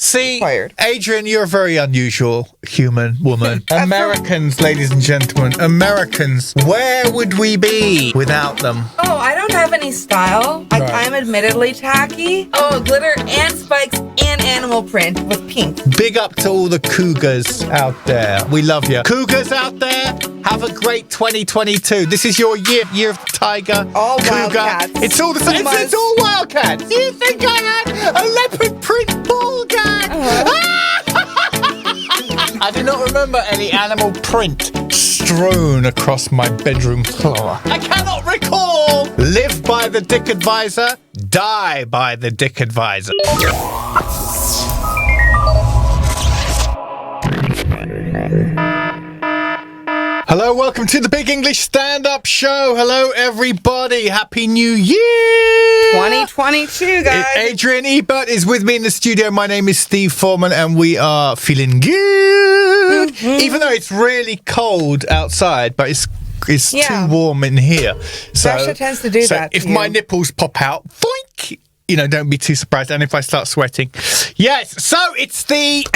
See, required. Adrienne, you're a very unusual human woman. Americans, ladies and gentlemen, Americans, where would we be without them? Oh, I don't have any style. Right. I'm admittedly tacky. Oh, glitter and spikes and animal print with pink. Big up to all the cougars out there. We love you. Cougars out there, have a great 2022. This is your year of the tiger. All cougar. wildcats. It's all the same. It's all wildcats. You think I had a leopard print ball gag? I do not remember any animal print strewn across my bedroom floor. I cannot recall. Live by the Dick Advisor, die by the Dick Advisor. Hello, welcome to the Big English Stand-Up Show. Hello, everybody. Happy New Year. 2022, guys. Adrienne Ebert is with me in the studio. My name is Steve Foreman, and we are feeling good. Even though it's really cold outside, but it's too warm in here. So Russia tends to do that. If my nipples pop out, boink, don't be too surprised. And if I start sweating. Yes, so it's the...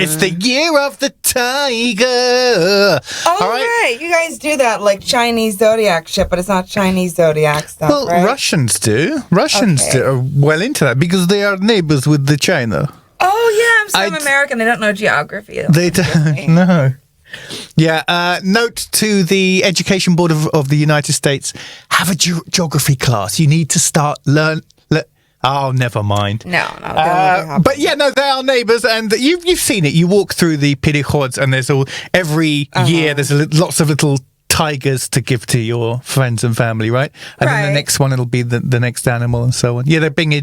It's the year of the tiger. All right. You guys do that like Chinese zodiac shit, but it's not Chinese zodiac stuff, Well, right? Russians do. Russians are well into that because they are neighbors with the China. Oh, yeah. I'm American. They don't know geography. They don't know. Yeah, note to the Education Board of the United States, have a geography class. You need to start Oh, never mind. No. But yeah, no, they are neighbours, and you've seen it. You walk through the perechods, and there's every year there's lots of little tigers to give to your friends and family, right? And then the next one it'll be the next animal, and so on. Yeah, they're big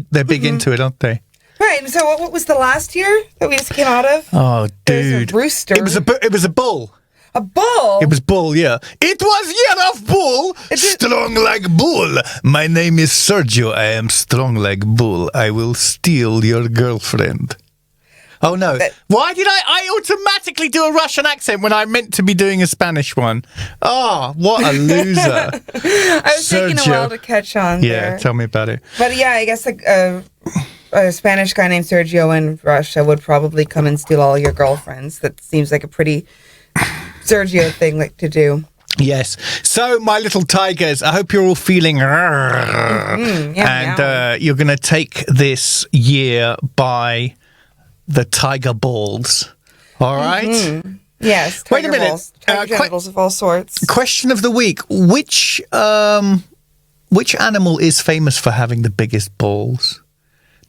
into it, aren't they? Right. And so, what was the last year that we just came out of? Oh, dude, a rooster. It was a bull. A bull? It was bull, yeah. It was year of bull. Strong like bull. My name is Sergio. I am strong like bull. I will steal your girlfriend. Oh, no. Why did I automatically do a Russian accent when I meant to be doing a Spanish one? Oh, what a loser. I was taking a while to catch on there. Yeah, tell me about it. But yeah, I guess a Spanish guy named Sergio in Russia would probably come and steal all your girlfriends. That seems like a pretty... Sergio thing to do. Yes. So, my little tigers, I hope you're all feeling and you're going to take this year by the tiger balls. All right? Mm-hmm. Yes. Tiger Wait a minute. Balls. Tiger genitals of all sorts. Question of the week. Which animal is famous for having the biggest balls?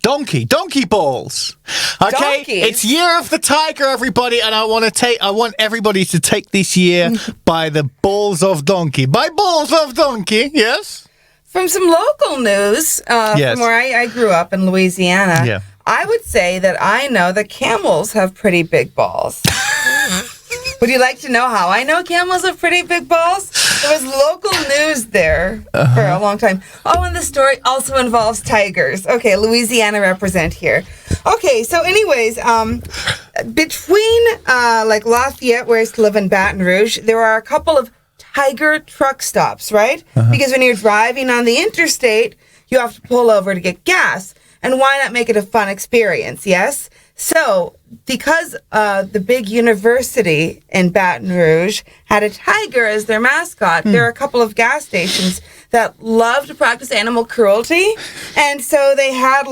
Donkey balls. Okay, Donkeys? It's year of the tiger, everybody, and I want everybody to take this year by the balls of donkey. By balls of donkey, yes. From some local news, from where I grew up in Louisiana, I would say that I know that camels have pretty big balls. Would you like to know how I know camels have pretty big balls? There was local news there for a long time. Oh, and the story also involves tigers. Okay, Louisiana represent here. Okay, so anyways, between Lafayette, where I used to live in Baton Rouge, there are a couple of tiger truck stops, right? Because when you're driving on the interstate, you have to pull over to get gas. And why not make it a fun experience, yes? So, because the big university in Baton Rouge had a tiger as their mascot, there are a couple of gas stations that love to practice animal cruelty. And so they had,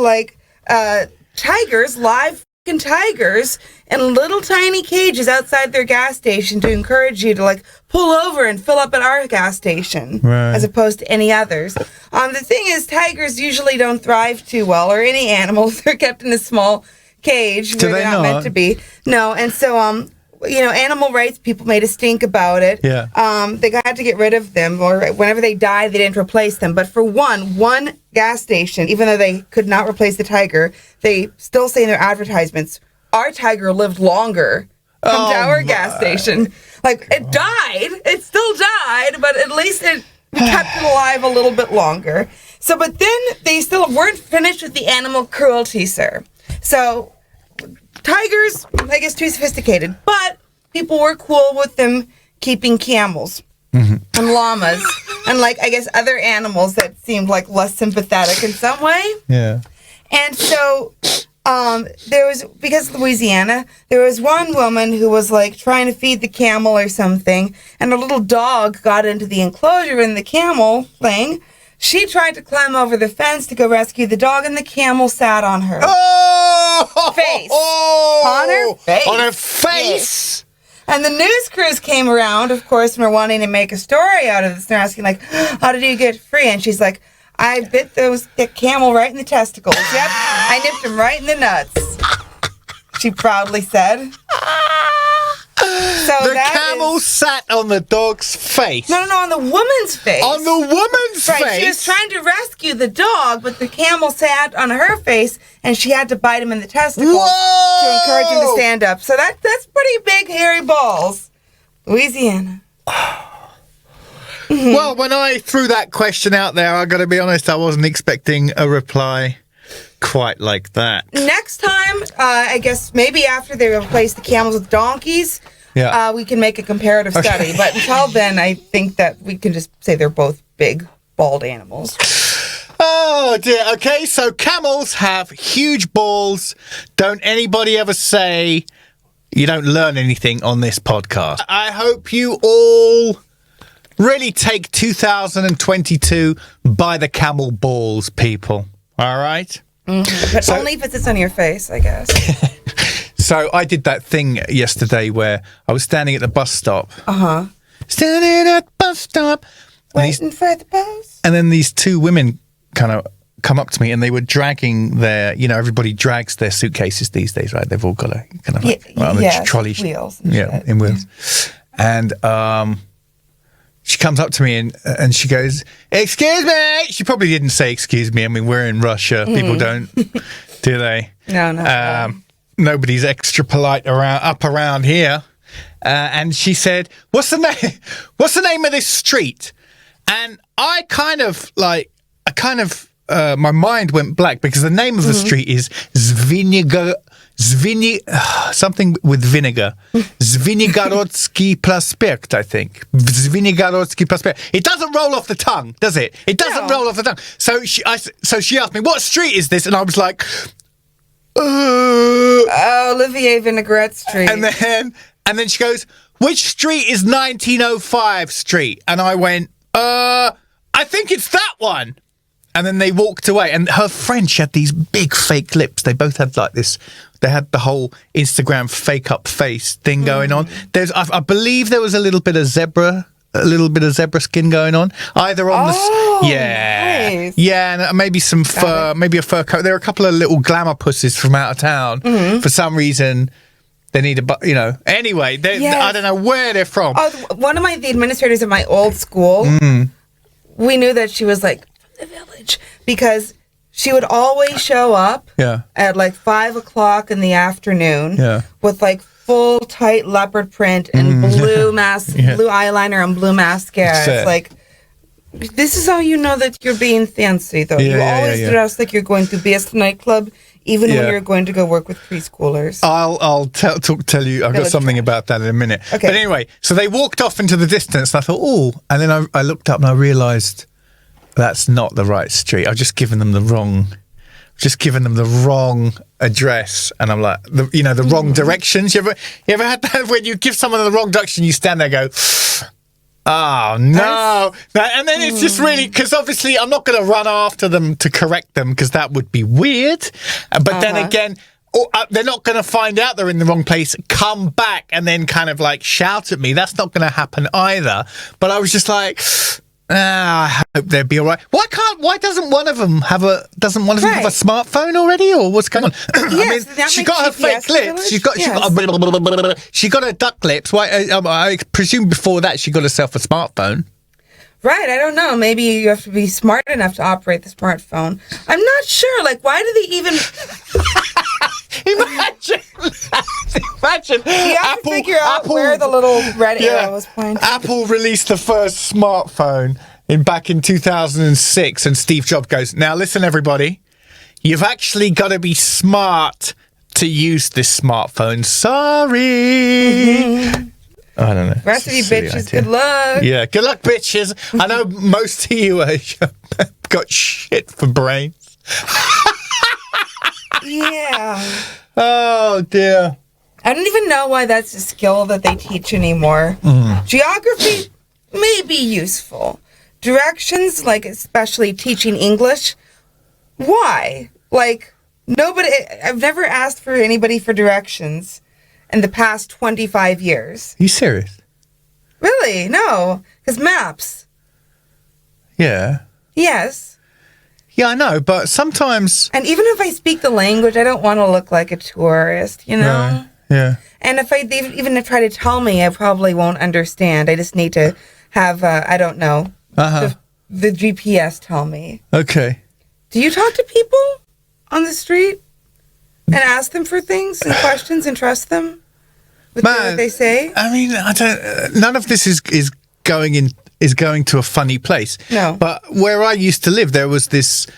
tigers, live fucking tigers, in little tiny cages outside their gas station to encourage you to, pull over and fill up at our gas station, as opposed to any others. The thing is, tigers usually don't thrive too well, or any animals. They're kept in a small cage where they're not meant to be. No, and so, animal rights people made a stink about it. Yeah. They had to get rid of them, or whenever they died, they didn't replace them. But for one gas station, even though they could not replace the tiger, they still say in their advertisements, our tiger lived longer. Come to our gas station. It died. It still died, but at least it kept it alive a little bit longer. So, but then they still weren't finished with the animal cruelty, sir. So, tigers, I guess, too sophisticated, but people were cool with them keeping camels. and llamas and, like, I guess other animals that seemed, like, less sympathetic in some way. Yeah. And so because Louisiana, there was one woman who was, like, trying to feed the camel or something, and a little dog got into the enclosure in the camel thing. She tried to climb over the fence to go rescue the dog, and the camel sat on her face. On her face. On her face. Yes. And the news crews came around, of course, and were wanting to make a story out of this. They're asking, like, how did you get free? And she's like, I bit the camel right in the testicles. Yep, I nipped him right in the nuts. She proudly said. So the camel sat on the dog's face. No, on the woman's face. On the woman's face? She was trying to rescue the dog, but the camel sat on her face, and she had to bite him in the testicles to encourage him to stand up. So that's pretty big, hairy balls. Louisiana. Well, when I threw that question out there, I got to be honest, I wasn't expecting a reply quite like that. Next time, I guess maybe after they replace the camels with donkeys, we can make a comparative study. But until then, I think that we can just say they're both big, bald animals. Oh, dear. Okay, so camels have huge balls. Don't anybody ever say you don't learn anything on this podcast. I hope you all really take 2022 by the camel balls, people. All right? Mm-hmm. But only if it sits on your face, I guess. So I did that thing yesterday where I was standing at the bus stop. Uh-huh. Standing at the bus stop. Waiting for the bus. And then these two women kind of come up to me and they were dragging their, everybody drags their suitcases these days, right? They've all got a kind of like trolley. Wheels. In wheels. And she comes up to me and she goes, "Excuse me." She probably didn't say excuse me. I mean, we're in Russia. People don't, do they? No. Nobody's extra polite around here. And she said, What's the name of this street? And I kind of my mind went black because the name of the street is something with vinegar. Zvinigarodsky Prospekt, I think. Zvinigarodsky Prospekt. It doesn't roll off the tongue, does it? It doesn't roll off the tongue. So she asked me, "What street is this?" And I was like, Olivier Vinaigrette Street. And then she goes, "Which street is 1905 Street?" And I went, I think it's that one." And then they walked away. And her friend, she had these big fake lips. They both had like this. They had the whole Instagram fake up face thing going on. I believe there was a little bit of zebra skin going on. Either on nice. And maybe some fur, maybe a fur coat. There are a couple of little glamour pusses from out of town. For some reason, they need Anyway, I don't know where they're from. Oh, one of the administrators at my old school, we knew that she was like from the village because she would always show up at like 5:00 in the afternoon with like full tight leopard print and blue blue eyeliner and blue mascara. It's like, this is how you know that you're being fancy, though. You always dress like you're going to BS nightclub, even when you're going to go work with preschoolers. I'll tell you. I've got something about that in a minute. Okay. But anyway, so they walked off into the distance, and I thought, and then I looked up and I realised that's not the right street. I've just given them the wrong address, and I'm like, the wrong directions. You ever had that when you give someone the wrong direction, you stand there and go, "Oh no!" And then it's just really, because obviously I'm not going to run after them to correct them because that would be weird. But then again, they're not going to find out they're in the wrong place, come back, and then kind of like shout at me. That's not going to happen either. But I was just like, I hope they'd be all right. Why doesn't one of them have a smartphone already, or what's going on? Yes, I mean, she got her fake lips. She got her duck lips. Why? I presume before that she got herself a smartphone. Right, I don't know. Maybe you have to be smart enough to operate the smartphone. I'm not sure. Like, why do they even... Imagine. You have to figure out where the little red arrow was pointing. Apple released the first smartphone back in 2006, and Steve Jobs goes, "Now listen, everybody, you've actually got to be smart to use this smartphone. Sorry." I don't know. Rest of you bitches, good luck. Yeah, good luck, bitches. I know most of you got shit for brains. Yeah. Oh, dear. I don't even know why that's a skill that they teach anymore. Geography may be useful. Directions, like especially teaching English, why? Like, nobody, I've never asked for anybody for directions in the past 25 years. Are you serious? Really? No. Because maps. Yeah. Yes. Yeah, I know, but sometimes... And even if I speak the language, I don't want to look like a tourist, you know? No. Yeah. And if even try to tell me, I probably won't understand. I just need to have, I don't know, the GPS tell me. Okay. Do you talk to people on the street and ask them for things and questions and trust them with what they say? I mean, I don't. None of this is going to a funny place. No. But where I used to live, there was this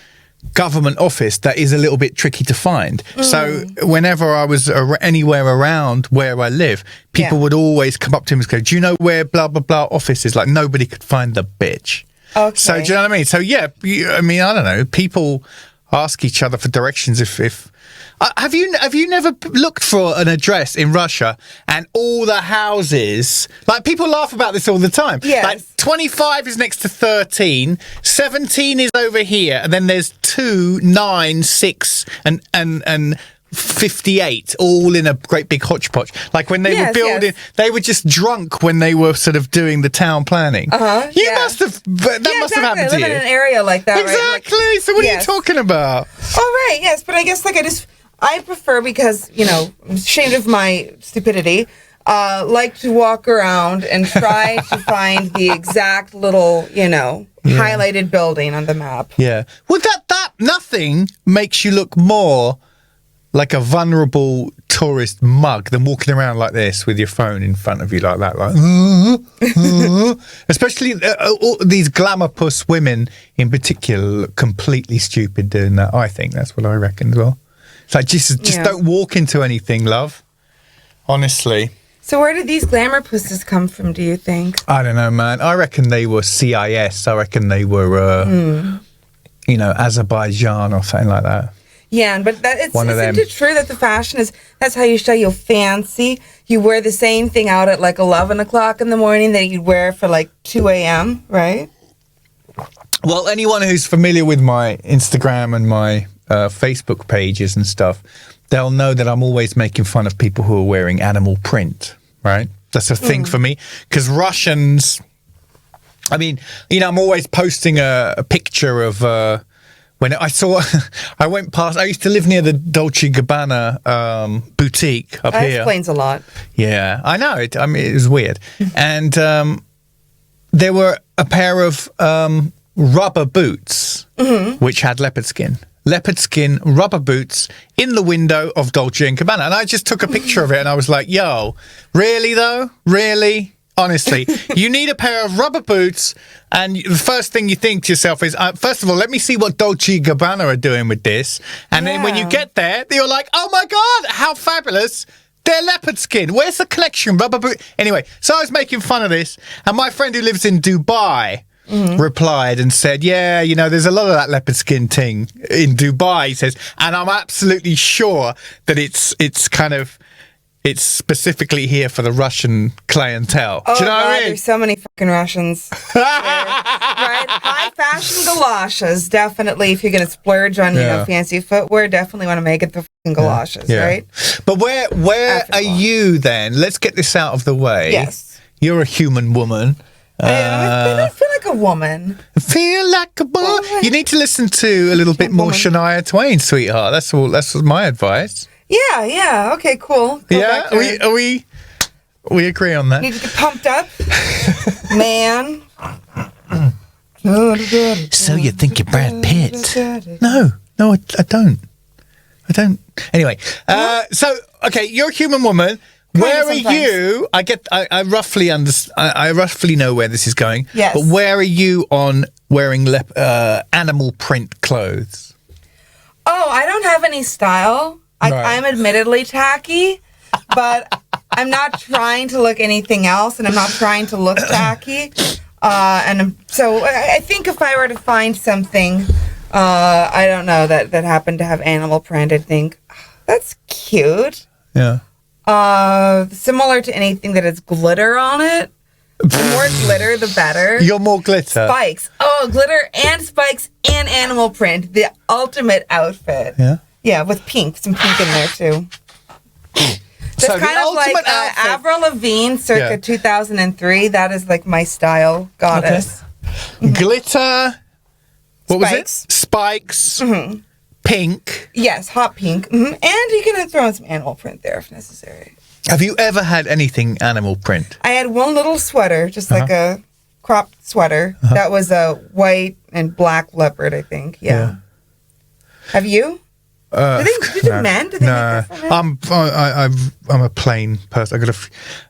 government office that is a little bit tricky to find. So whenever I was anywhere around where I live, people would always come up to me and go, "Do you know where blah blah blah office is?" Like nobody could find the bitch. Okay. So do you know what I mean? So yeah, I mean, I don't know. People ask each other for directions if have you never looked for an address in Russia and all the houses, like people laugh about this all the time. Yes. Like 25 is next to 13, 17 is over here, and then there's 2, 9, 6 and 58 all in a great big hodgepodge. Like when they were building, they were just drunk when they were sort of doing the town planning. You must have must have happened to you. I live in an area like that, exactly. Right? Like, so what are you talking about? Oh, right, yes, but I guess like I prefer, because, you know, I'm ashamed of my stupidity, like to walk around and try to find the exact little, you know, highlighted building on the map. Yeah. Well, that nothing makes you look more like a vulnerable tourist mug than walking around like this with your phone in front of you like that, like, especially all these glamour puss women in particular look completely stupid doing that. I think that's what I reckon as well. It's like, just don't walk into anything, love. Honestly. So where did these glamour pusses come from, do you think? I don't know, man. I reckon they were CIS. I reckon they were, you know, Azerbaijan or something like that. Yeah, but isn't it true that the fashion that's how you show you fancy? You wear the same thing out at like 11 o'clock in the morning that you'd wear for like 2 a.m., right? Well, anyone who's familiar with my Instagram and my Facebook pages and stuff, they'll know that I'm always making fun of people who are wearing animal print, right? That's a thing for me. Because Russians, I mean, you know, I'm always posting a picture of... when I went past, I used to live near the Dolce & Gabbana boutique up here. That explains a lot. Yeah, I know. I mean, it was weird. And there were a pair of rubber boots, which had leopard skin. Leopard skin rubber boots in the window of Dolce & Gabbana. And I just took a picture of it and I was like, yo, really though? Really? Honestly, you need a pair of rubber boots, and the first thing you think to yourself is, first of all, let me see what Dolce & Gabbana are doing with this. And then when you get there, you're like, oh my God, how fabulous. They're leopard skin. Where's the collection? Rubber boot. Anyway, so I was making fun of this, and my friend who lives in Dubai replied and said, yeah, you know, there's a lot of that leopard skin thing in Dubai, he says, and I'm absolutely sure that it's specifically here for the Russian clientele. Oh, do you know what I mean? There's so many fucking Russians. Right? High fashion galoshes, definitely. If you're going to splurge on, you know, fancy footwear, definitely want to make it the fucking galoshes, right? But where are you then? Let's get this out of the way. Yes. You're a human woman. I feel like a woman. Feel like a boy. You need to listen to a little bit more Shania Twain, sweetheart. That's all. That's my advice. Yeah. Okay, cool. We agree on that. Need to get pumped up, man. So you think you're Brad Pitt? No, I don't. Anyway, so okay, you're a human woman. Where are you? I roughly understand. I roughly know where this is going. Yes. But where are you on wearing animal print clothes? Oh, I don't have any style. I'm admittedly tacky, but I'm not trying to look anything else, and I'm not trying to look tacky. So I think if I were to find something, I don't know, that happened to have animal print, I'd think, that's cute. Yeah. Similar to anything that has glitter on it. The more glitter, the better. You're more glitter. Spikes. Oh, glitter and spikes and animal print. The ultimate outfit. Yeah? Yeah, with pink. Some pink in there, too. That's So kind of like Avril Lavigne circa 2003. That is like my style goddess. Okay. Glitter. What was it? Spikes. Mm-hmm. Pink. Yes, hot pink. Mm-hmm. And you can throw in some animal print there if necessary. Have you ever had anything animal print? I had one little sweater, just like a cropped sweater. That was a white and black leopard, I think. Yeah. Have you? Do they make that for men? I'm a plain person.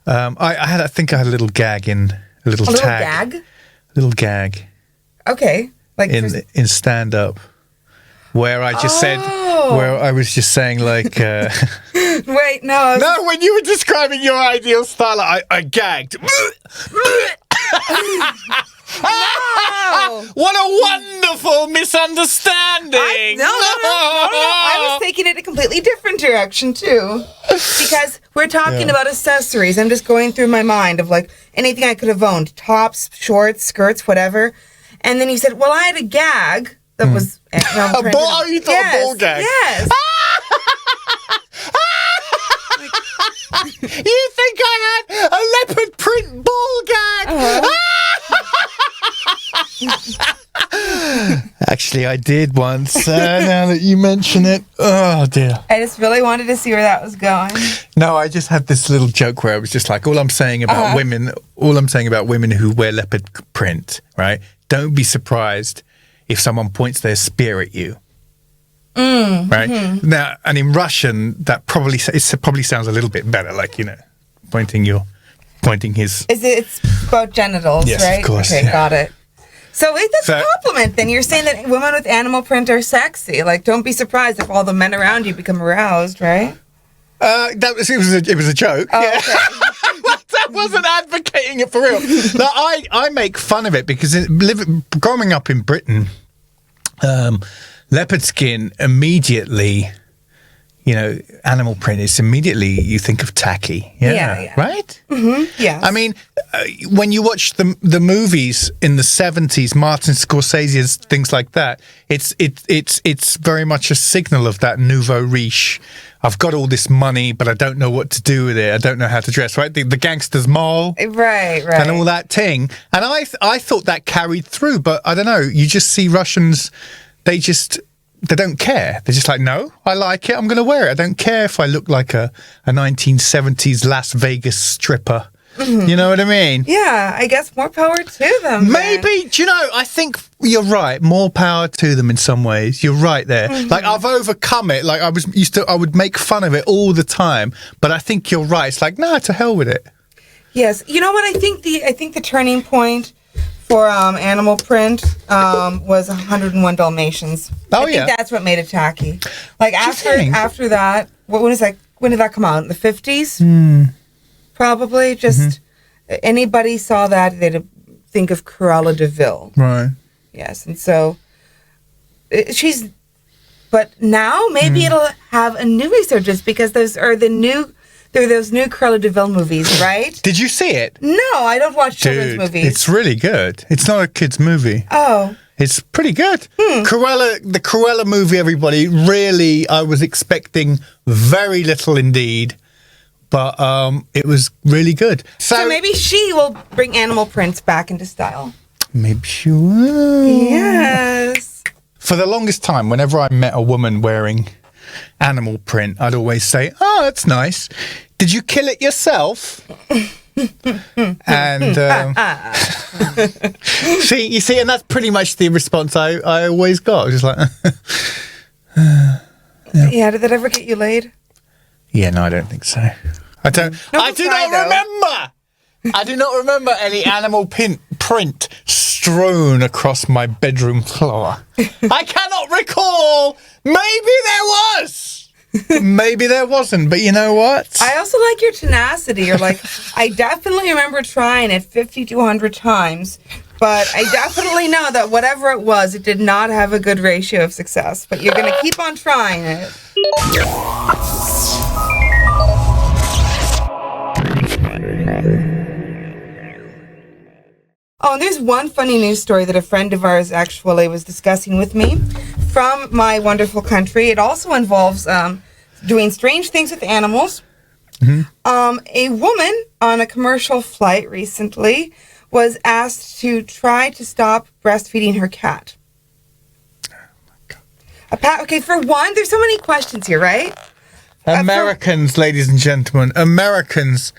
I think I had a little gag in a little tag. Gag? Little gag. Okay. Like in stand up. Where I just said, where I was just saying like... Wait, no. No, when you were describing your ideal style, I gagged. No. What a wonderful misunderstanding. No. I was taking it a completely different direction, too. Because we're talking about accessories. I'm just going through my mind of like anything I could have owned. Tops, shorts, skirts, whatever. And then you said, well, I had a gag. That was a ball. You thought a ball gag? Yes. You think I had a leopard print ball gag? Actually, I did once. Now that you mention it, oh dear. I just really wanted to see where that was going. No, I just had this little joke where I was just like, all I'm saying about women who wear leopard print, right? Don't be surprised if someone points their spear at you, right? Mm-hmm. Now, and in Russian, that probably sounds a little bit better, like, pointing his... It's about genitals, yes, right? Of course. Okay, got it. So that's a compliment then. You're saying that women with animal print are sexy. Like, don't be surprised if all the men around you become aroused, right? It was a joke. Oh, yeah. okay. I wasn't advocating it for real. No, I make fun of it because growing up in Britain, leopard skin immediately, animal print is immediately you think of tacky. Yeah. Right? Mm-hmm. Yeah. I mean, when you watch the movies in the 70s, Martin Scorsese's things like that, it's very much a signal of that nouveau riche. I've got all this money, but I don't know what to do with it. I don't know how to dress, right? The gangster's mole. Right. And all that ting. And I thought that carried through, but I don't know. You just see Russians, they don't care. They're just like, no, I like it. I'm going to wear it. I don't care if I look like a 1970s Las Vegas stripper. Mm-hmm. You know what I mean? Yeah, I guess more power to them. Maybe. Do you know, I think you're right. More power to them in some ways. You're right there. Mm-hmm. Like, I've overcome it. Like, I would make fun of it all the time. But I think you're right. It's like, nah, to hell with it. Yes. You know what? I think the turning point for animal print was 101 Dalmatians. Oh, I think that's what made it tacky. Like, after that, when did that come out? In the 50s? Probably. Just anybody saw that, they'd think of Cruella de Vil. Right. Yes. And so but now maybe it'll have a new resurgence because there are those new Cruella de Vil movies, right? Did you see it? No, I don't watch children's movies. It's really good. It's not a kid's movie. Oh. It's pretty good. The Cruella movie, everybody, really, I was expecting very little indeed. But it was really good. So maybe she will bring animal prints back into style. Maybe she will. Yes. For the longest time, whenever I met a woman wearing animal print, I'd always say, oh, that's nice. Did you kill it yourself? And you see, and that's pretty much the response I always got. I was just like, yeah, did that ever get you laid? Yeah, no, I don't think so. I do not remember any animal print strewn across my bedroom floor. I cannot recall. Maybe there was. Maybe there wasn't, but you know what? I also like your tenacity. You're like, I definitely remember trying it 5,200 times, but I definitely know that whatever it was, it did not have a good ratio of success. But you're going to keep on trying it. Oh, and there's one funny news story that a friend of ours actually was discussing with me from my wonderful country. It also involves doing strange things with animals. Mm-hmm. A woman on a commercial flight recently was asked to try to stop breastfeeding her cat. Okay, for one, there's so many questions here, right? Americans, ladies and gentlemen, Americans,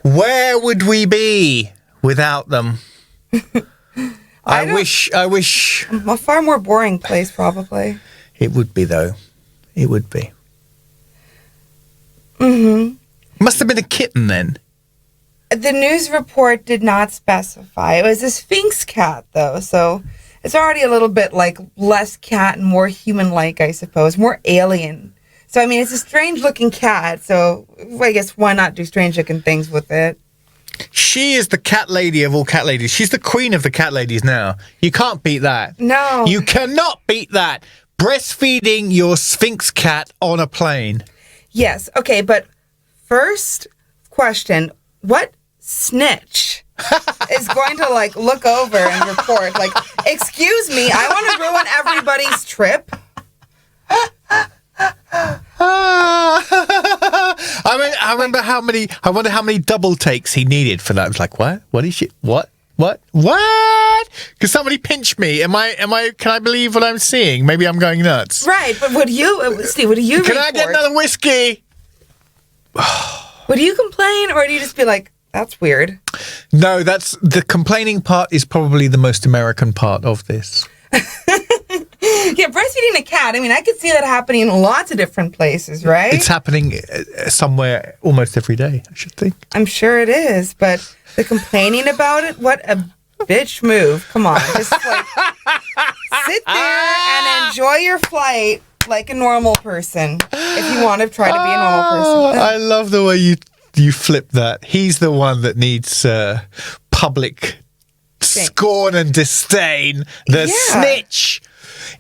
where would we be without them? I wish. A far more boring place, probably. It would be, though. It would be. Mm-hmm. Must have been a kitten, then. The news report did not specify. It was a Sphinx cat, though, so it's already a little bit, like, less cat and more human-like, I suppose, more alien. So, I mean, it's a strange-looking cat, so I guess why not do strange-looking things with it? She is the cat lady of all cat ladies. She's the queen of the cat ladies now. You can't beat that. No. You cannot beat that. Breastfeeding your Sphinx cat on a plane. Yes. Okay, but first question, what snitch is going to, like, look over and report, like, excuse me, I want to ruin everybody's trip? I remember I wonder how many double takes he needed for that. I was like, what? What is she? What? Because somebody pinched me. Can I believe what I'm seeing? Maybe I'm going nuts. Right, but Steve, would you Can I get another whiskey? Would you complain, or do you just be like, that's weird? No, that's the complaining part is probably the most American part of this. Yeah, breastfeeding a cat. I mean, I could see that happening in lots of different places, right? It's happening somewhere almost every day, I should think. I'm sure it is, but the complaining about it, what a bitch move. Come on, just like sit there and enjoy your flight like a normal person if you want to try to be a normal person. I love the way you flip that. He's the one that needs public scorn and disdain. The snitch.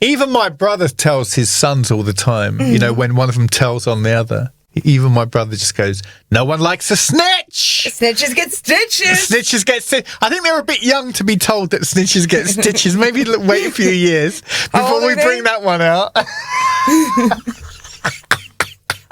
Even my brother tells his sons all the time, you know, when one of them tells on the other. Even my brother just goes, no one likes a snitch. Snitches get stitches. Snitches get stitches. I think they're a bit young to be told that snitches get stitches. Maybe wait a few years before we bring that one out.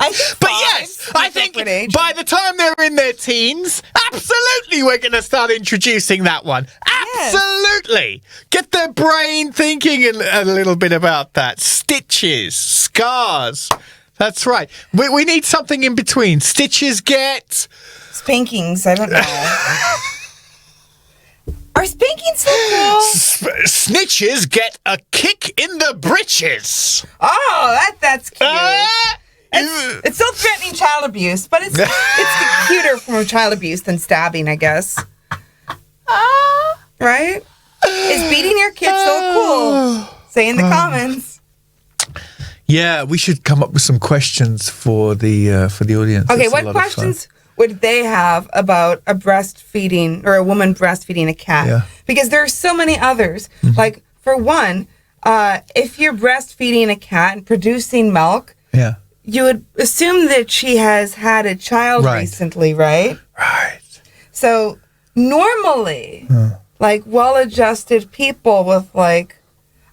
But yes, I think by the time they're in their teens, absolutely we're going to start introducing that one. Absolutely. Yes. Get their brain thinking a little bit about that. Stitches, scars. That's right. We need something in between. Stitches get... spankings. I don't know. Are spankings so cool? Snitches get a kick in the britches. Oh, that's cute. It's still threatening child abuse, but it's cuter from child abuse than stabbing, I guess. Right? Is beating your kid so cool? Say in the comments. Yeah, we should come up with some questions for the audience. Okay, what questions would they have about a breastfeeding or a woman breastfeeding a cat? Yeah. Because there are so many others. Mm-hmm. Like, for one, if you're breastfeeding a cat and producing milk, you would assume that she has had a child recently, right? Right. So normally, like well-adjusted people with, like,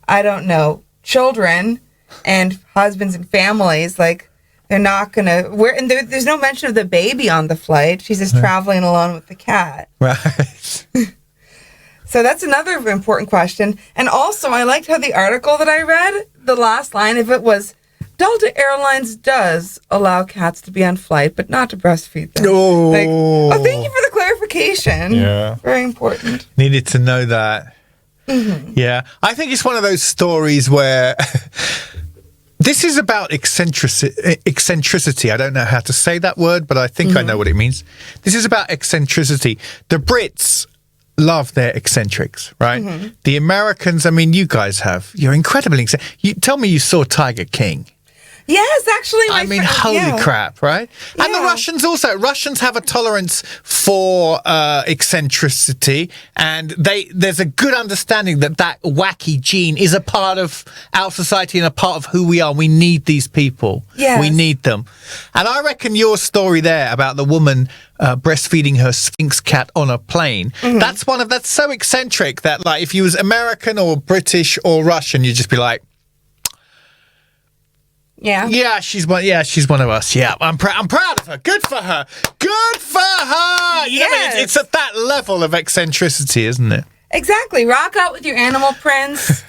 I don't know, children and husbands and families, like, they're not going to... and there's no mention of the baby on the flight. She's just traveling alone with the cat. Right. So that's another important question. And also, I liked how the article that I read, the last line of it was, Delta Airlines does allow cats to be on flight, but not to breastfeed them. Oh, thank you for the clarification. Yeah. Very important. Needed to know that. Mm-hmm. Yeah. I think it's one of those stories where this is about eccentricity. I don't know how to say that word, but I think I know what it means. This is about eccentricity. The Brits love their eccentrics, right? Mm-hmm. The Americans, I mean, you guys you're incredibly eccentric. Tell me you saw Tiger King. Yes, actually. Holy crap, right? Yeah. And the Russians also. Russians have a tolerance for eccentricity, and there's a good understanding that wacky gene is a part of our society and a part of who we are. We need these people. Yes. We need them. And I reckon your story there about the woman breastfeeding her Sphinx cat on a plane, that's so eccentric that, like, if you was American or British or Russian, you'd just be like, yeah, she's one of us. Yeah, I'm proud of her. Good for her. Good for her. You know what I mean? It's at that level of eccentricity, isn't it? Exactly. Rock out with your animal prints.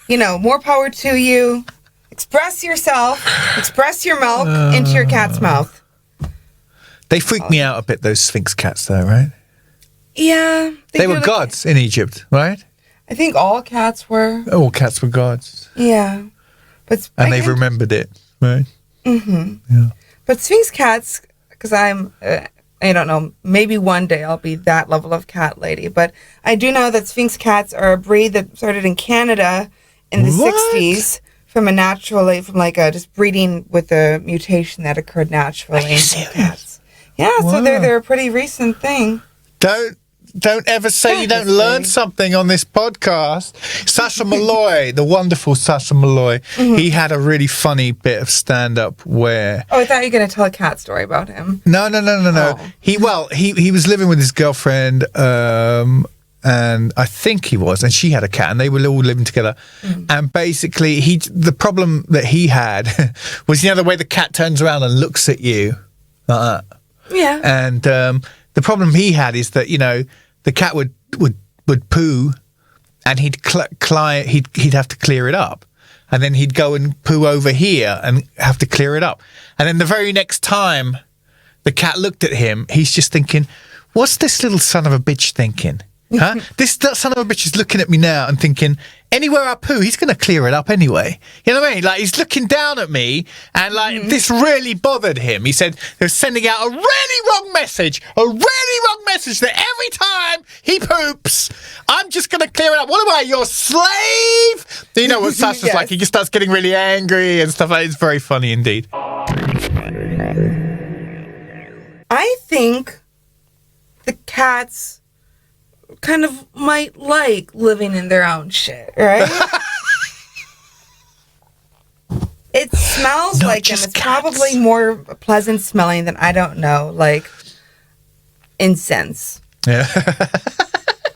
More power to you. Express yourself. Express your milk into your cat's mouth. They freak me out a bit, those Sphinx cats, though, right? Yeah. They were gods in Egypt, right? I think all cats were. All cats were gods. Yeah. And they've remembered it, right? Mm-hmm. Yeah. But Sphinx cats, because I don't know, maybe one day I'll be that level of cat lady. But I do know that Sphinx cats are a breed that started in Canada in the 60s from just breeding with a mutation that occurred naturally. Are you serious? Yeah, so they're a pretty recent thing. Don't ever say you don't learn something on this podcast. Sasha Malloy, the wonderful Sasha Malloy, he had a really funny bit of stand-up where... Oh, I thought you were going to tell a cat story about him. No. Oh. He was living with his girlfriend, and I think he was, and she had a cat, and they were all living together. And basically, the problem that he had was, the way the cat turns around and looks at you like that. Yeah. And the problem he had is that, the cat would poo, and he'd have to clear it up, and then he'd go and poo over here and have to clear it up, and then the very next time the cat looked at him, he's just thinking, "What's this little son of a bitch thinking? Huh? This son of a bitch is looking at me now and thinking, anywhere I poo, he's going to clear it up anyway." You know what I mean? Like, he's looking down at me, and this really bothered him. He said they're sending out a really wrong message that every time he poops, I'm just going to clear it up. What am I, your slave? You know what Sasha's like? He just starts getting really angry and stuff like that. It's very funny indeed. I think the cats kind of might like living in their own shit, right? It smells like them. It's probably more pleasant smelling than, I don't know, like incense. Yeah.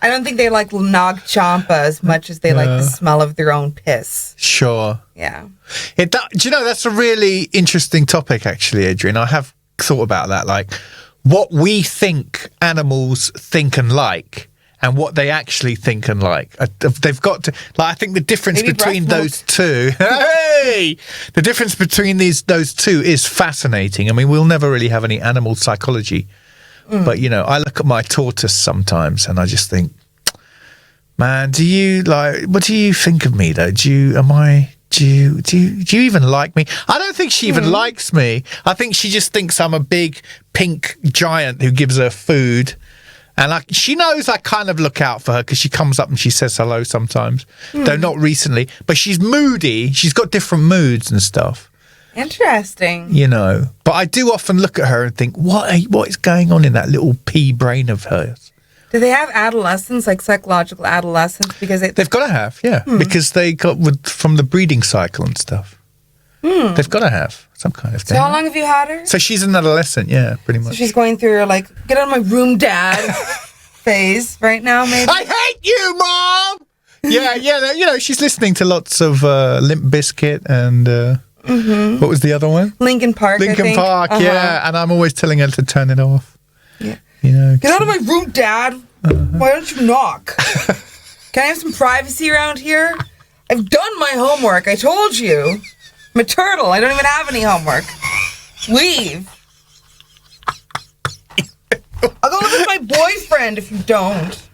I don't think they like Nag Champa as much as they like the smell of their own piss. Sure. Yeah. Do you know, that's a really interesting topic, actually, Adrienne. I have thought about that, like what we think animals think and like, and what they actually think and like. They've got to, like, I think the difference between those two, the difference between those two is fascinating. I mean, we'll never really have any animal psychology, but, I look at my tortoise sometimes and I just think, man, what do you think of me though? Do you even like me? I don't think she even likes me. I think she just thinks I'm a big pink giant who gives her food. And she knows I kind of look out for her because she comes up and she says hello sometimes, though not recently. But she's moody. She's got different moods and stuff. Interesting. But I do often look at her and think, what is going on in that little pea brain of hers? Do they have adolescence, like psychological adolescence? Because they've got to have, because they got from the breeding cycle and stuff. They've got to have some kind of thing. So how long have you had her? So she's an adolescent, pretty much. So she's going through her, like, get out of my room, Dad phase right now, maybe? I hate you, Mom! Yeah, she's listening to lots of Limp Bizkit and what was the other one? Linkin Park, Linkin Park, yeah, and I'm always telling her to turn it off. Yeah. Get out of my room, Dad! Why don't you knock? Can I have some privacy around here? I've done my homework, I told you. I'm a turtle. I don't even have any homework. Leave. I'll go live with my boyfriend if you don't.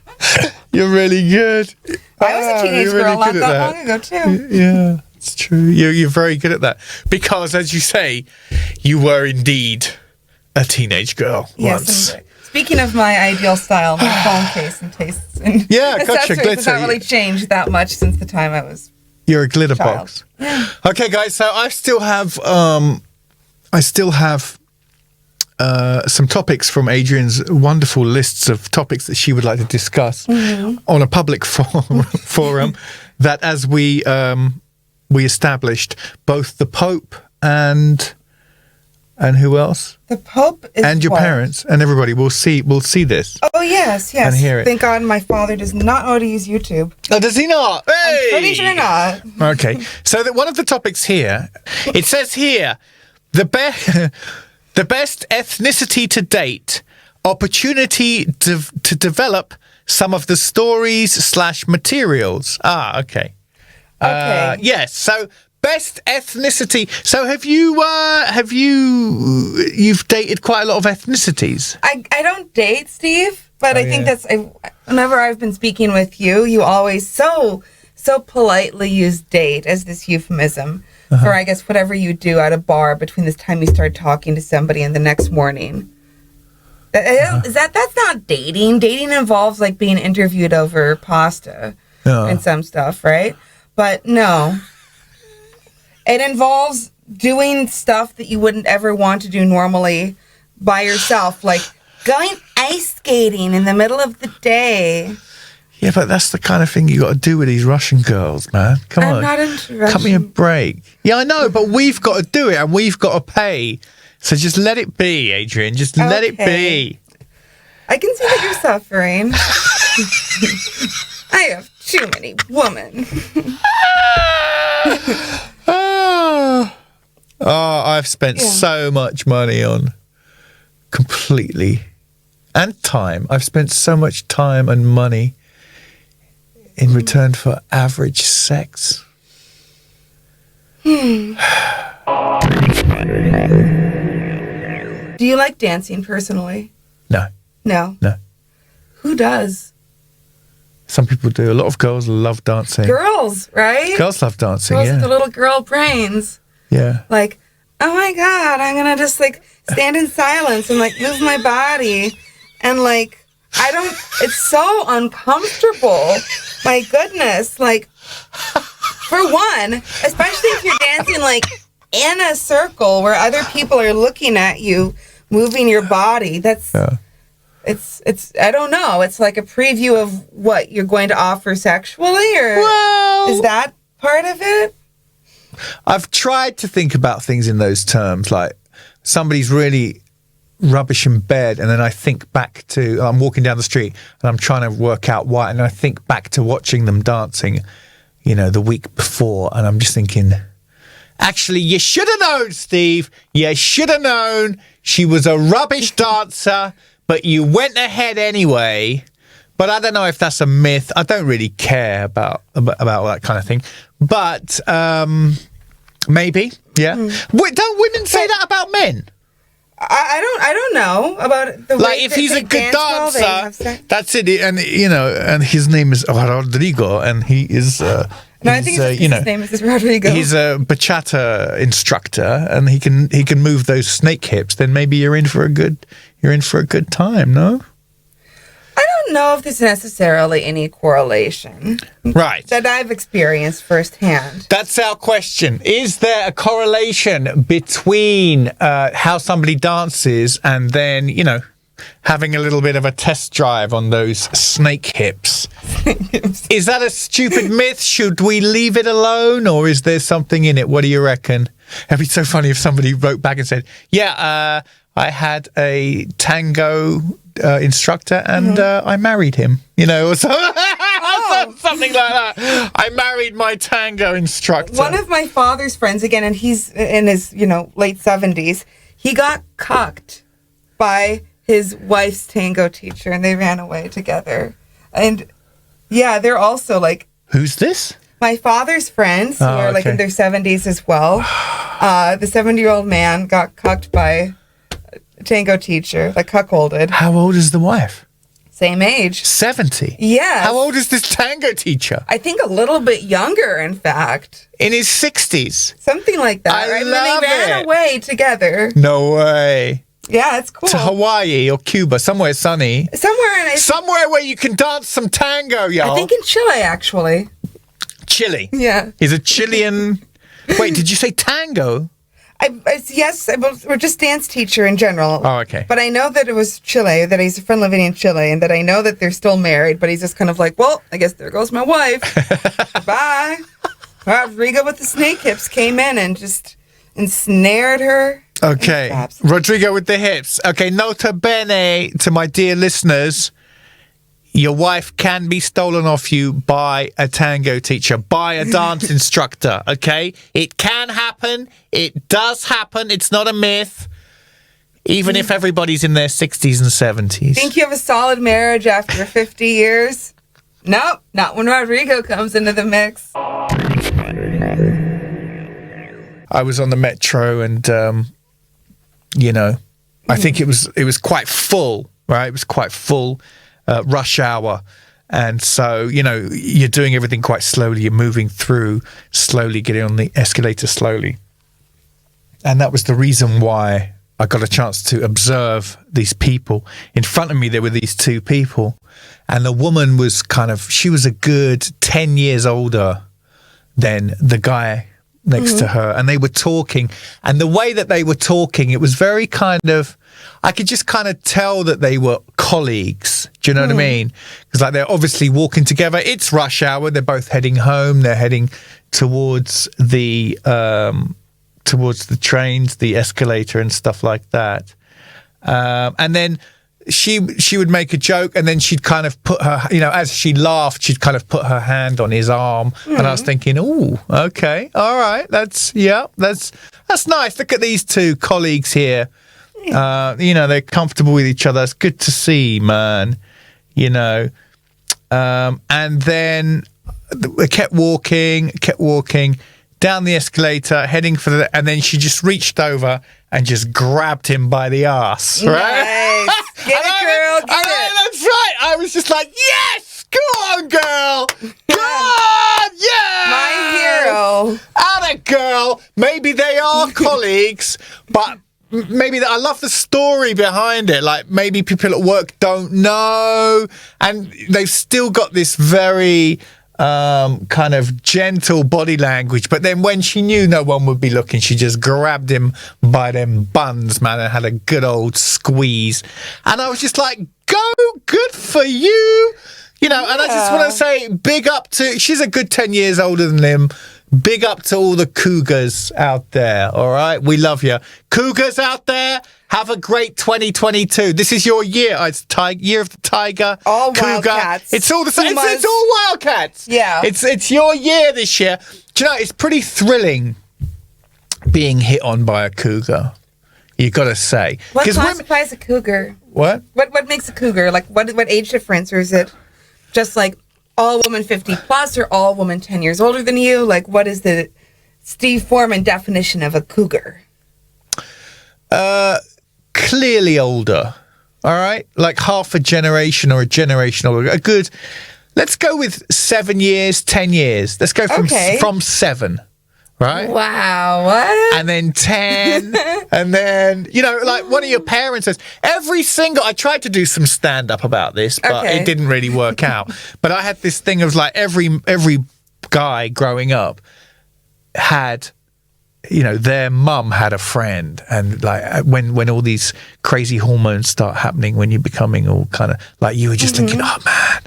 You're really good. I was a teenage girl not that long ago, too. Yeah, it's true. You're very good at that. Because, as you say, you were indeed a teenage girl once. Yes, speaking of my ideal style, my phone case and tastes and gotcha. accessories has not really changed that much since the time I was You're a glitter box. Yeah. Okay, guys. So I still have some topics from Adrienne's wonderful lists of topics that she would like to discuss on a public forum. That, as we established, both the Pope and who else? The Pope is and your what? Parents and everybody will see this. Oh yes. And hear it. Thank God my father does not know how to use YouTube. Oh, does he not? Hey! I'm pretty sure not. Okay. So that one of the topics here, it says here, the best ethnicity to date, opportunity to develop some of the stories / materials. Okay. Okay. Yes. So best ethnicity. So you've dated quite a lot of ethnicities? I don't date, Steve, but I think that's whenever I've been speaking with you, you always so politely use date as this euphemism for, I guess, whatever you do at a bar between this time you start talking to somebody and the next morning. That's not dating. Dating involves like being interviewed over pasta and some stuff, right? But no. It involves doing stuff that you wouldn't ever want to do normally by yourself, like going ice skating in the middle of the day. Yeah, but that's the kind of thing you got to do with these Russian girls, man. Come on. I'm not into Russian. Cut me a break. Yeah, I know, but we've got to do it and we've got to pay. So just let it be, Adrienne. Just let it be. I can see that you're suffering. I have too many women. I've spent so much money on completely and time. I've spent so much time and money in return for average sex. Do you like dancing personally? No. No. Who does? Some people do. A lot of girls love dancing. Girls, right? Girls love dancing, Girls with the little girl brains. Yeah. Like, oh my God, I'm going to just like stand in silence and like move my body. And like, it's so uncomfortable. My goodness. Like, for one, especially if you're dancing like in a circle where other people are looking at you, moving your body. It's I don't know. It's like a preview of what you're going to offer sexually, or is that part of it? I've tried to think about things in those terms, like somebody's really rubbish in bed, and then I think back to, I'm walking down the street and I'm trying to work out why, and I think back to watching them dancing, the week before, and I'm just thinking, actually, you should have known, Steve. You should have known she was a rubbish dancer, but you went ahead anyway. But I don't know if that's a myth. I don't really care about that kind of thing. But maybe, yeah. Don't women say that about men? I don't know about the way like if he's a good dancer, that's it. And and his name is Rodrigo, and he is. No, I think his name is Rodrigo. He's a bachata instructor, and he can move those snake hips. Then maybe you're in for a good time. No. I don't know if there's necessarily any correlation. Right. That I've experienced firsthand. That's our question. Is there a correlation between how somebody dances and then, having a little bit of a test drive on those snake hips? Is that a stupid myth? Should we leave it alone, or is there something in it? What do you reckon? It'd be so funny if somebody wrote back and said, I had a tango instructor and I married him, or something like that. I married my tango instructor. One of my father's friends, again, and he's in his, late 70s, he got cucked by his wife's tango teacher, and they ran away together. And yeah, they're also like... Who's this? My father's friends, who are like in their 70s as well. The 70-year-old man got cucked by a tango teacher, like cuckolded. How old is the wife? Same age. 70? Yeah. How old is this tango teacher? I think a little bit younger, in fact. In his 60s? Something like that. I right? love They ran away together. No way. Yeah, it's cool. To Hawaii or Cuba, somewhere sunny. Somewhere where you can dance some tango, y'all. I think in Chile, actually. Chile. Yeah. He's a Chilean. Wait, did you say tango? Yes, we're just dance teacher in general. Oh, okay. But I know that it was Chile, that he's a friend living in Chile, and that I know that they're still married, but he's just kind of like, well, I guess there goes my wife. Bye. Rodrigo with the snake hips came in and just ensnared her. Okay. Rodrigo with the hips. Okay, nota bene to my dear listeners. Your wife can be stolen off you by a tango teacher, by a dance instructor, okay? It can happen. It does happen. It's not a myth, even if everybody's in their 60s and 70s. Think you have a solid marriage after 50 years? Nope, not when Rodrigo comes into the mix. I was on the metro and, I think it was quite full, right? It was quite full. Rush hour, and so you're doing everything quite slowly. You're moving through slowly, getting on the escalator slowly, and that was the reason why I got a chance to observe these people. In front of me there were these two people, and the woman was she was a good 10 years older than the guy next to her, and they were talking, and the way that they were talking, it was very I could just tell that they were colleagues. Do you know what I mean? Because they're obviously walking together. It's rush hour. They're both heading home. They're heading towards the trains, the escalator, and stuff like that. And then she would make a joke, and then she'd put her, as she laughed, she'd put her hand on his arm, and I was thinking, oh, okay, all right, that's nice. Look at these two colleagues here. They're comfortable with each other. It's good to see, man. And then we kept walking down the escalator, heading for and then she just reached over and just grabbed him by the ass. Right? Nice. Get it, girl. Get it. That's right. I was just like, yes, go on, girl. Go on, yeah. My hero. Atta girl. Maybe they are colleagues, but maybe I love the story behind it. Like maybe people at work don't know, and they've still got this very gentle body language. But then when she knew no one would be looking, she just grabbed him by them buns, man, and had a good old squeeze. And I was just like, go, good for you. And I just want to say big up to, she's a good 10 years older than him. Big up to all the cougars out there, all right? We love you. Cougars out there, have a great 2022. This is your year. It's year of the tiger. All cougar. wildcats. It's all the same. It's all wildcats. Yeah. It's your year this year. Do you know, it's pretty thrilling being hit on by a cougar. You got to say. What classifies a cougar? What? What makes a cougar? Like, what age difference? Or is it just like all woman 50 plus or all woman 10 years older than you? Like, what is the Steve Foreman definition of a cougar? Clearly older. All right? Like half a generation or a generation older. A good, let's go with 7 years, 10 years. Let's go from 7. Right? Wow, what? And then 10, and then, like one of your parents says, I tried to do some stand-up about this, but it didn't really work out. But I had this thing of like every guy growing up had, their mum had a friend. And like when all these crazy hormones start happening, when you're becoming all like you were just thinking, oh man,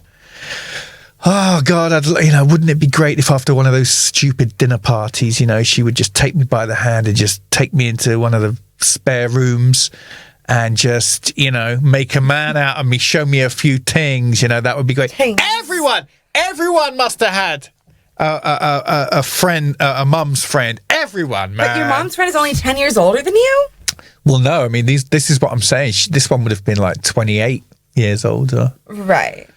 oh God, wouldn't it be great if after one of those stupid dinner parties, she would just take me by the hand and just take me into one of the spare rooms and just, make a man out of me, show me a few tings, that would be great. Tings. Everyone must have had a friend, a mum's friend. Everyone, man. But your mom's friend is only 10 years older than you? Well, no, I mean, this is what I'm saying. This one would have been like 28 years older. Right.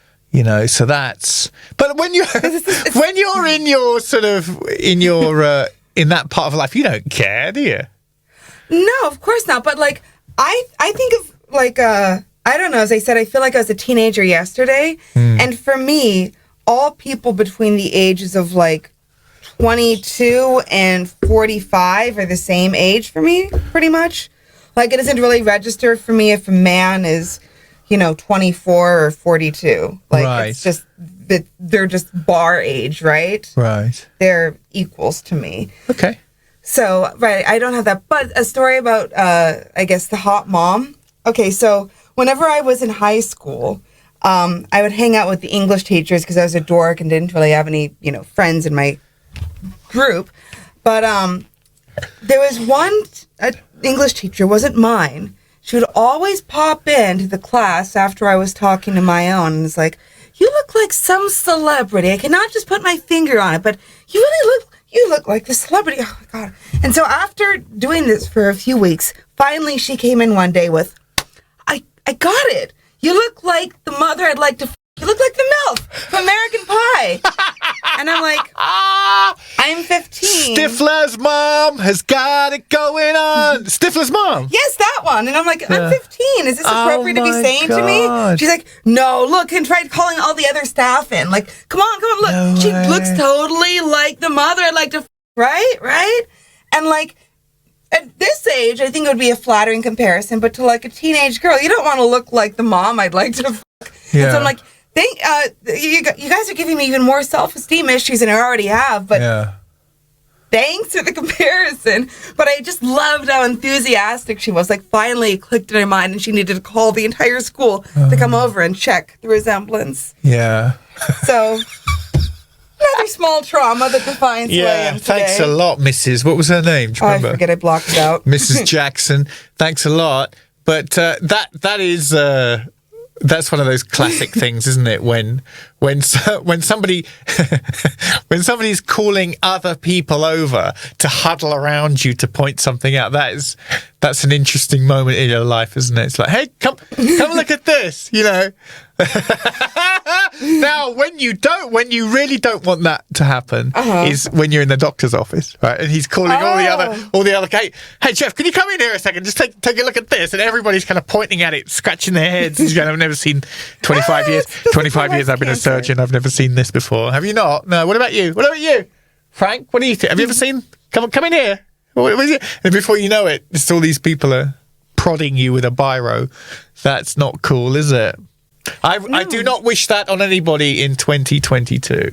So that's. But when you're in your in that part of life, you don't care, do you? No, of course not. But like, I think of like I don't know. As I said, I feel like I was a teenager yesterday, and for me, all people between the ages of like 22 and 45 are the same age for me, pretty much. Like, it doesn't really register for me if a man is 24 or 42. Like, right. It's just they're just bar age, right? Right. They're equals to me. Okay. So, right, I don't have that. But a story about, I guess, the hot mom. Okay, so whenever I was in high school, I would hang out with the English teachers because I was a dork and didn't really have any, friends in my group. But there was one English teacher, wasn't mine. She would always pop into the class after I was talking to my own and was like, you look like some celebrity. I cannot just put my finger on it, but you look like the celebrity. Oh, my God. And so after doing this for a few weeks, finally she came in one day with, I got it. You look like the mother I'd like to you look like the MILF from American Pie. And I'm like, I'm 15. Stifler's mom has got it going on. Stifler's mom? Yes, that one. And I'm like, I'm 15. Is this appropriate to be saying to me? She's like, no, look, and tried calling all the other staff in. Like, come on, look. No she way. looks totally like the mother I'd like to right? And like, at this age, I think it would be a flattering comparison, but to like a teenage girl, you don't want to look like the mom I'd like to Yeah. And so I'm like, you guys are giving me even more self-esteem issues than I already have, but thanks for the comparison. But I just loved how enthusiastic she was. Like, finally it clicked in her mind, and she needed to call the entire school to come over and check the resemblance. Yeah. So, another small trauma that defines who I am today. Thanks a lot, Mrs. What was her name? Do you remember? I forget, I blocked it out. Mrs. Jackson. Thanks a lot. But that is... that's one of those classic things, isn't it? When somebody when somebody's calling other people over to huddle around you to point something out, that's an interesting moment in your life, isn't it? It's like, hey, come look at this, Now, when you really don't want that to happen, is when you're in the doctor's office, right? And he's calling all the other. Hey, Jeff, can you come in here a second? Just take a look at this. And everybody's kind of pointing at it, scratching their heads. I've never seen 25 years. 25 years I've been a surgeon. I've never seen this before. Have you not? No. What about you? Frank? What do you think? Have you ever seen? Come in here. What is it? And before you know it, just all these people are prodding you with a biro. That's not cool, is it? I do not wish that on anybody in 2022.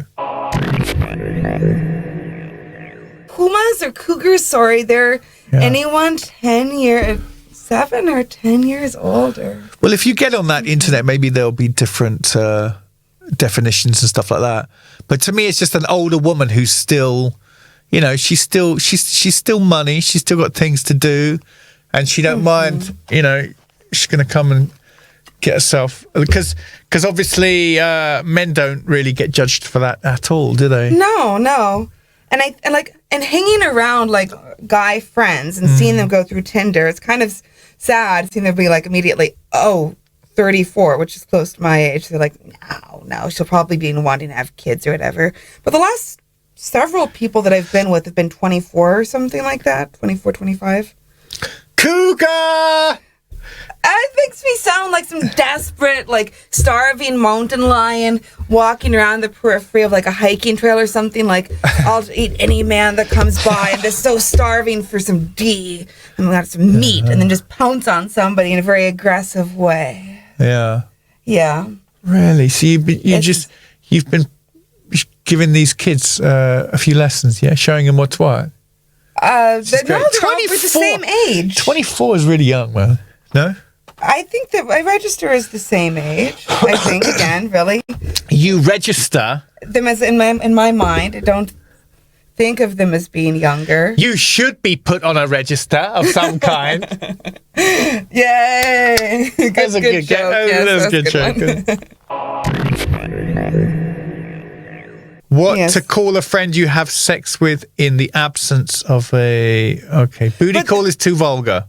Pumas or cougars, sorry, they're anyone 7 or 10 years older. Well, if you get on that internet, maybe there'll be different definitions and stuff like that. But to me, it's just an older woman who's still, she's still money. She's still got things to do, and she don't mind. She's going to come and get herself, because obviously men don't really get judged for that at all, do they? No. And hanging around like guy friends and seeing them go through Tinder, it's kind of sad seeing them be like immediately, 34, which is close to my age. They're like, no, she'll probably be wanting to have kids or whatever. But the last several people that I've been with have been 24 or something like that, 24, 25. Cougar! It makes me sound like some desperate, like, starving mountain lion walking around the periphery of, like, a hiking trail or something. Like, I'll eat any man that comes by, and they're so starving for some D and got some meat, and then just pounce on somebody in a very aggressive way. Yeah. Yeah. Really? So you've been giving these kids a few lessons, yeah? Showing them what's what? They're the same age. 24 is really young, man. No? I think that I register as the same age. I think, again, really. You register them as in my mind. I don't think of them as being younger. You should be put on a register of some kind. Yay! That's a good joke. That's a good joke. What to call a friend you have sex with in the absence of a... Okay, booty call is too vulgar.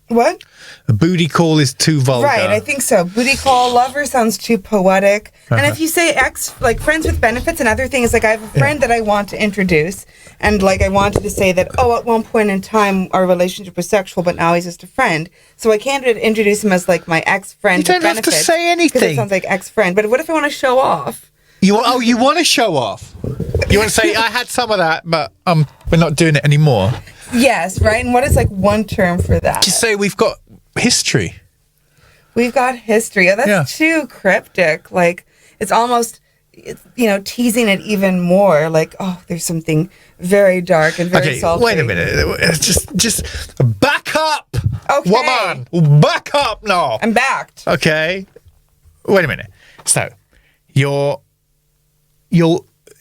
What? A booty call is too vulgar. Right, I think so. Booty call, lover sounds too poetic. And if you say like friends with benefits, another thing is like I have a friend that I want to introduce, and like I wanted to say that, at one point in time our relationship was sexual, but now he's just a friend. So I can't introduce him as like my ex-friend with benefits. You don't have to say anything. Because it sounds like ex-friend. But what if I want to show off? You want to show off? You want to say, I had some of that, but we're not doing it anymore? Yes, right? And what is like one term for that? Just say we've got history. We've got history. Oh, that's too cryptic. Like, it's almost, teasing it even more. Like, oh, there's something very dark and very salty. Wait a minute. Just back up. Okay. Woman, back up now. I'm backed. Okay. Wait a minute. So, you're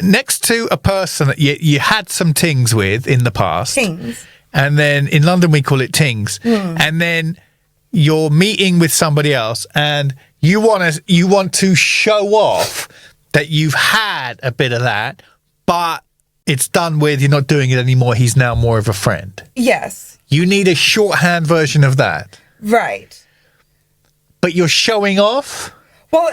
next to a person that you had some tings with in the past. Tings. And then in London we call it tings. And then you're meeting with somebody else and you want to show off that you've had a bit of that, but it's done with, you're not doing it anymore. He's now more of a friend. Yes. You need a shorthand version of that. Right. But you're showing off? Well,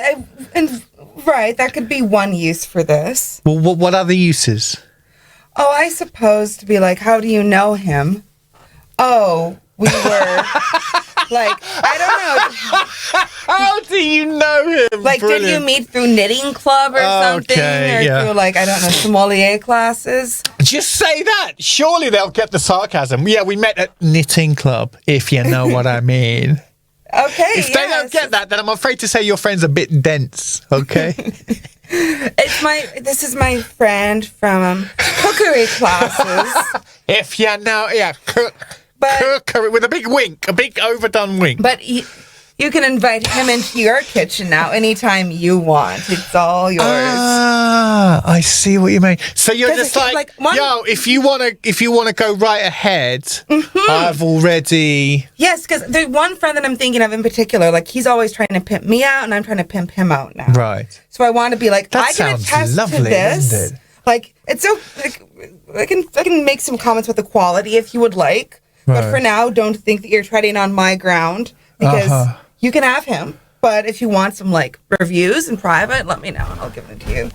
right, that could be one use for this. Well, what other uses? Oh, I suppose to be like, how do you know him? Oh, we were like, I don't know. How do you know him? Like, Brilliant. did you meet through knitting club or something? Or through like, I don't know, sommelier classes? Just say that. Surely they'll get the sarcasm. Yeah, we met at knitting club, if you know what I mean. Okay, If they don't get that, then I'm afraid to say your friend's a bit dense, okay? This is my friend from cookery classes. If you know, cookery with a big wink, a big overdone wink. But you can invite him into your kitchen now anytime you want. It's all yours. Ah, I see what you mean. So you're just if you wanna go right ahead, I've already. Yes, because there's one friend that I'm thinking of in particular. Like, he's always trying to pimp me out, and I'm trying to pimp him out now. Right. So I want to be like, that I can sounds attest lovely, to this. isn't it? Like, it's so. Like, I can make some comments about the quality if you would like, but for now, don't think that you're treading on my ground because you can have him. But if you want some like reviews in private, let me know and I'll give it to you.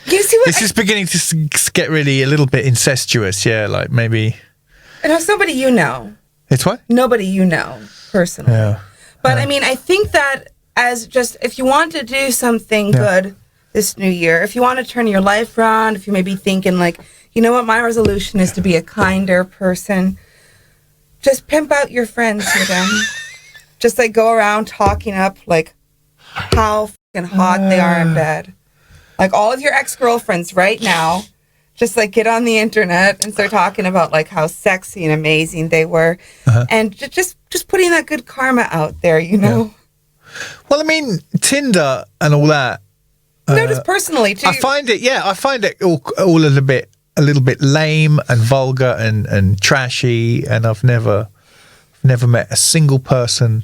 You see what this is beginning to get really a little bit incestuous. Yeah, like maybe. And it's somebody you know. It's what? Nobody you know personally. Yeah. But I mean, I think that as just if you want to do something good this new year, if you want to turn your life around, if you may be thinking like, you know what, my resolution is to be a kinder person, just pimp out your friends to them. Just like go around talking up like how fucking hot they are in bed. Like all of your ex-girlfriends right now, just like get on the internet and start talking about like how sexy and amazing they were. And just putting that good karma out there, you know? Yeah. Well, I mean, Tinder and all that. No, just personally too. I find it all a little bit lame and vulgar and trashy, and I've never met a single person.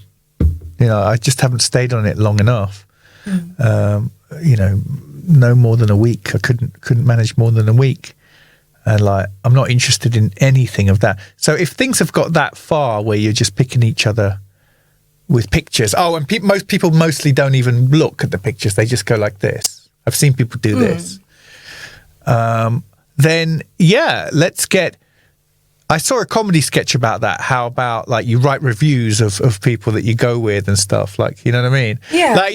You know, I just haven't stayed on it long enough. You know, no more than a week. I couldn't manage more than a week, and like I'm not interested in anything of that. So if things have got that far where you're just picking each other with pictures, and most people mostly don't even look at the pictures; they just go like this. I've seen people do this. Then let's get. I saw a comedy sketch about that. How about like you write reviews of people that you go with and stuff, like, you know what I mean? Yeah. Like,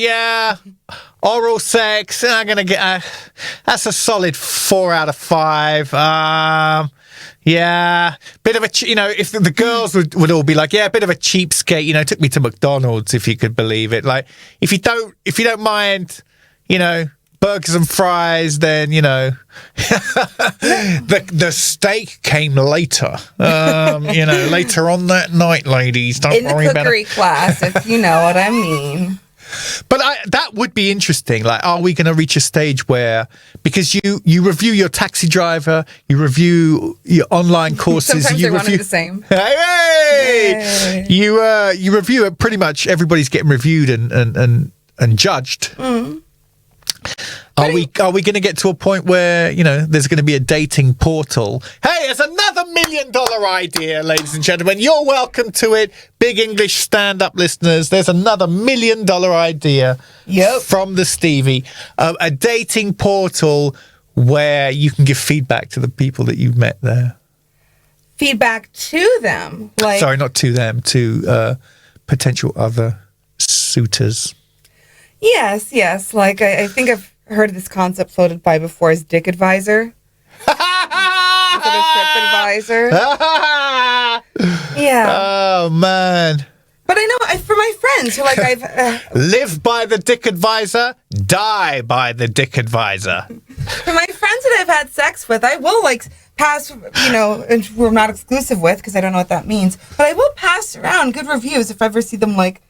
oral sex, I'm going to get that's a solid 4 out of 5. Bit of a, if the girls would all be like, a bit of a cheapskate, took me to McDonald's, if you could believe it. Like, if you don't mind, burgers and fries, then the steak came later. Later on that night, ladies. Don't worry about it. In the cookery class, if you know what I mean. But that would be interesting. Like, are we going to reach a stage where, because you review your taxi driver, you review your online courses, sometimes you they're review one and the same. Hey! You review it. Pretty much everybody's getting reviewed and judged. Are we going to get to a point where there's going to be a dating portal? Hey, there's another $1 million idea, ladies and gentlemen. You're welcome to it, big English stand-up listeners. There's another $1 million idea from the Stevie, a dating portal where you can give feedback to the people that you've met there. Feedback to them, like sorry, not to them, to potential other suitors. Yes. Like, I think I've heard of this concept floated by before as Dick Advisor. Instead of Trip Advisor. Yeah. Oh, man. But I know for my friends who like I've live by the dick advisor, die by the dick advisor. For my friends that I've had sex with, I will like pass, and we're not exclusive with because I don't know what that means. But I will pass around good reviews if I ever see them like,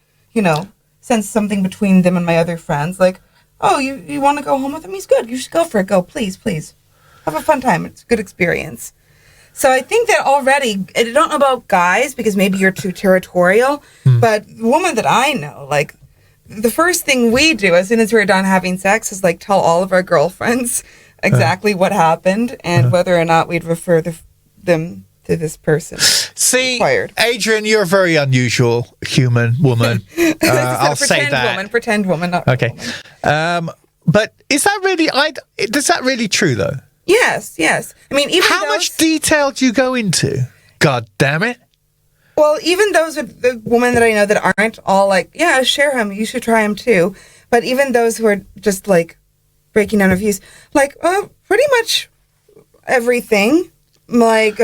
sense something between them and my other friends. Like, oh, you want to go home with him? He's good. You should go for it. Go, please. Have a fun time. It's a good experience. So I think that already, I don't know about guys because maybe you're too territorial, but the woman that I know, like, the first thing we do as soon as we're done having sex is, like, tell all of our girlfriends exactly what happened and whether or not we'd refer them to this person. See, required. Adrienne, you're a very unusual woman. I'll say that. Pretend woman, not okay. woman. But is that really, is that really true, though? Yes. I mean, even how much detail do you go into? God damn it. Well, even those with the women that I know that aren't all like, yeah, share him. You should try him too. But even those who are just like breaking down reviews, like pretty much everything. Like,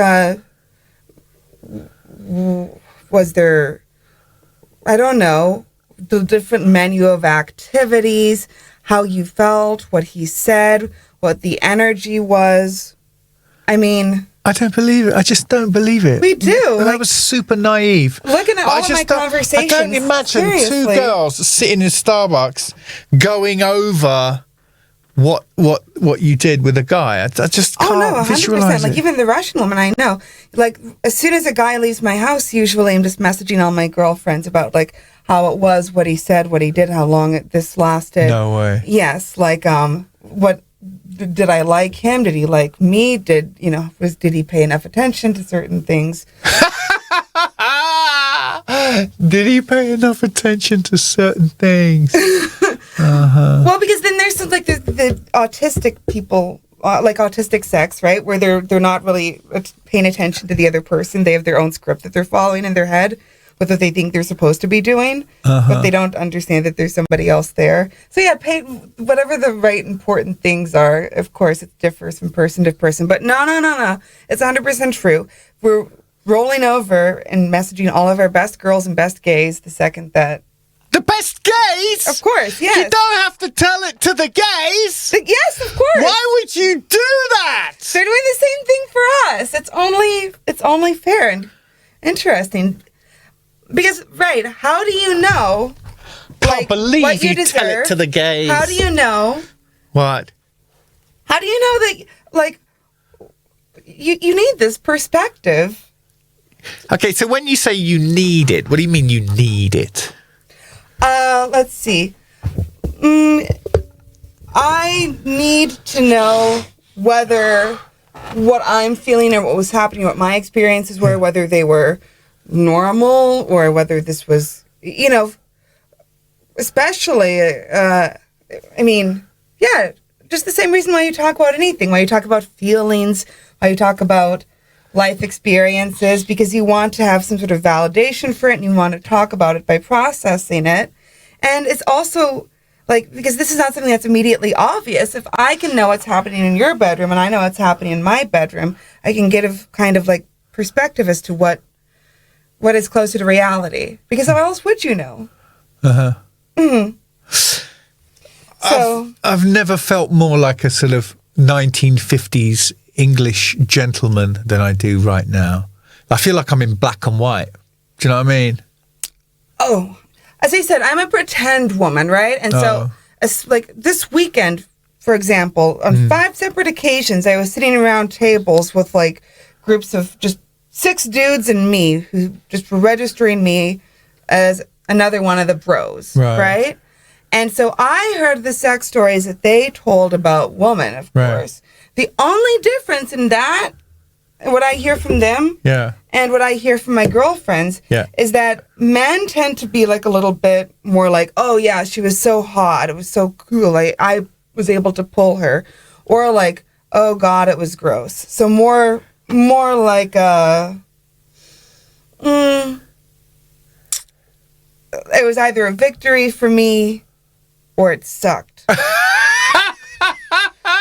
was there, I don't know, the different menu of activities, how you felt, what he said, what the energy was. I mean, I don't believe it. I just don't believe it. We do. That was super naive. Looking at all of my conversations. I don't imagine seriously. two girls sitting in Starbucks going over what you did with a guy. I just can't visualize it. Like even the Russian woman I know, like as soon as a guy leaves my house, usually I'm just messaging all my girlfriends about like how it was, what he said, what he did, how long this lasted. No way. Yes, like what did I like him? Did he like me? Did he pay enough attention to certain things? Did he pay enough attention to certain things? Well, because then there's like the autistic people, like autistic sex, right? Where they're not really paying attention to the other person. They have their own script that they're following in their head, what they think they're supposed to be doing, but they don't understand that there's somebody else there. So yeah, whatever the right important things are, of course, it differs from person to person. But no. It's 100% true. We're rolling over and messaging all of our best girls and best gays the second that... The best gays? Of course, yes. You don't have to tell it to the gays. Yes, of course. Why would you do that? They're doing the same thing for us. It's only fair and interesting. Because, right, how do you know? Can't believe you tell it to the gays. How do you know? What? How do you know that, like, you need this perspective? Okay, so when you say you need it, what do you mean you need it? Let's see. I need to know whether what I'm feeling or what was happening, what my experiences were, whether they were normal or whether this was, especially, I mean, yeah, just the same reason why you talk about anything, why you talk about feelings, why you talk about life experiences, because you want to have some sort of validation for it and you want to talk about it by processing it. And it's also like, because this is not something that's immediately obvious. If I can know what's happening in your bedroom and I know what's happening in my bedroom, I can get a kind of like perspective as to what is closer to reality. Because how else would you know? So I've never felt more like a sort of 1950s English gentleman than I do right now. I feel like I'm in black and white. Do you know what I mean? Oh, as I said, I'm a pretend woman, right? And so, like this weekend, for example, on 5 separate occasions, I was sitting around tables with like groups of just 6 dudes and me who just were registering me as another one of the bros, right? And so I heard the sex stories that they told about women, of course. The only difference in that, what I hear from them and what I hear from my girlfriends is that men tend to be like a little bit more like, oh yeah, she was so hot, it was so cool, I was able to pull her. Or like, oh God, it was gross. So more like it was either a victory for me or it sucked.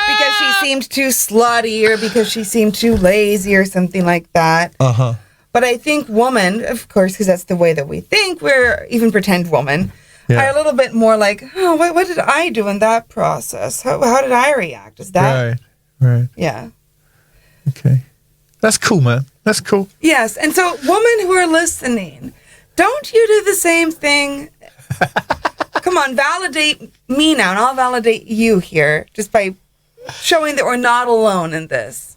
Because she seemed too slutty or because she seemed too lazy or something like that. But I think woman, of course, because that's the way that we think, we're even pretend woman, are a little bit more like, oh, what did I do in that process? How did I react? Is that... Right. Yeah. Okay. That's cool, man. That's cool. Yes. And so, women who are listening, don't you do the same thing? Come on, validate me now, and I'll validate you here just by showing that we're not alone in this.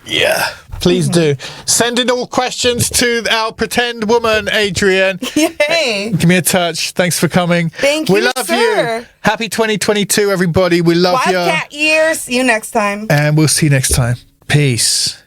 Yeah. Please do. Send in all questions to our pretend woman, Adrienne. Yay. Give me a touch. Thanks for coming. Thank you, We love you. Happy 2022, everybody. We love you. Wildcat year. See you next time. And we'll see you next time. Peace.